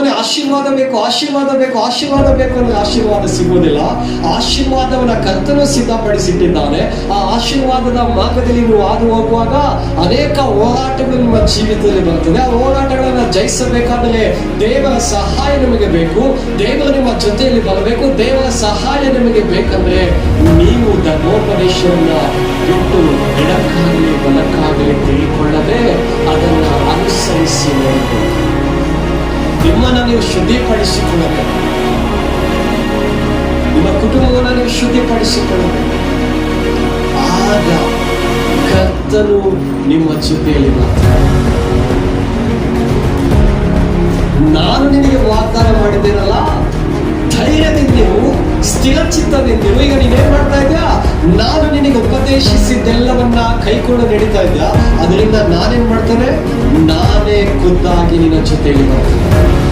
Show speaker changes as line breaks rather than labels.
ಸುಮ್ಮನೆ ಆಶೀರ್ವಾದ ಬೇಕು, ಆಶೀರ್ವಾದ ಬೇಕು, ಆಶೀರ್ವಾದ ಬೇಕು ಅಂದ್ರೆ ಆಶೀರ್ವಾದ ಸಿಗೋದಿಲ್ಲ. ಆಶೀರ್ವಾದವನ್ನ ಕರ್ತನು ಸಿದ್ಧಪಡಿಸಿಟ್ಟಿದ್ದಾನೆ. ಆ ಆಶೀರ್ವಾದದ ಮಾರ್ಗದಲ್ಲಿ ನೀವು ಹಾದು ಹೋಗುವಾಗ ಅನೇಕ ಹೋರಾಟಗಳು ನಿಮ್ಮ ಜೀವಿತದಲ್ಲಿ ಬರ್ತದೆ. ಆ ಹೋರಾಟಗಳನ್ನ ಜಯಿಸಬೇಕಾದರೆ ದೇವರ ಸಹಾಯ ನಿಮಗೆ ಬೇಕು. ದೇವರು ನಿಮ್ಮ ಜೊತೆಯಲ್ಲಿ ಬರಬೇಕು. ದೇವರ ಸಹಾಯ ನಿಮಗೆ ಬೇಕಂದ್ರೆ ನೀವು ಧರ್ಮೋಪದೇಶವನ್ನ ಬಿಟ್ಟು ಎಡಕ್ಕಾಗಲಿ ಬಲಕ್ಕಾಗಲಿ ತಿಳ್ಕೊಳ್ಳದೆ ಅದನ್ನ ಅನುಸರಿಸಿ ನೋಡಬೇಕು. ನಿಮ್ಮನ್ನ ನೀವು ಶುದ್ಧಿಪಡಿಸಿಕೊಳ್ಳಬೇಕು. ನಿಮ್ಮ ಕುಟುಂಬವನ್ನು ನೀವು ಶುದ್ಧಿಪಡಿಸಿಕೊಳ್ಳಬೇಕು. ಆಗ ಕರ್ತನು ನಿಮ್ಮ ಜೊತೆಯಲ್ಲಿ ಮಾತಾಡ. ನಾನು ನಿನಗೆ ವಾಗ್ದಾನ ಮಾಡಿದ್ದೇನಲ್ಲ, ಧೈರ್ಯದಿಂದಿರು, ಸ್ಥಿರಚಿತ್ತದಿಂದಿರು. ಈಗ ನೀನೇನ್ ಮಾಡ್ತಾ ಇದ್ಯಾ? ನಾನು ನಿನಗೆ ಉಪದೇಶಿಸಿದ್ದೆಲ್ಲವನ್ನ ಕೈಕೊಂಡು ನಡೀತಾ ಇದ್ಯಾ? ಅದರಿಂದ ನಾನೇನ್ ಮಾಡ್ತೇನೆ? ನಾನೇ ಖುದ್ದಾಗಿ ನಿನ್ನ ಜೊತೆಯಲ್ಲಿ ಬರ್ತೇನೆ.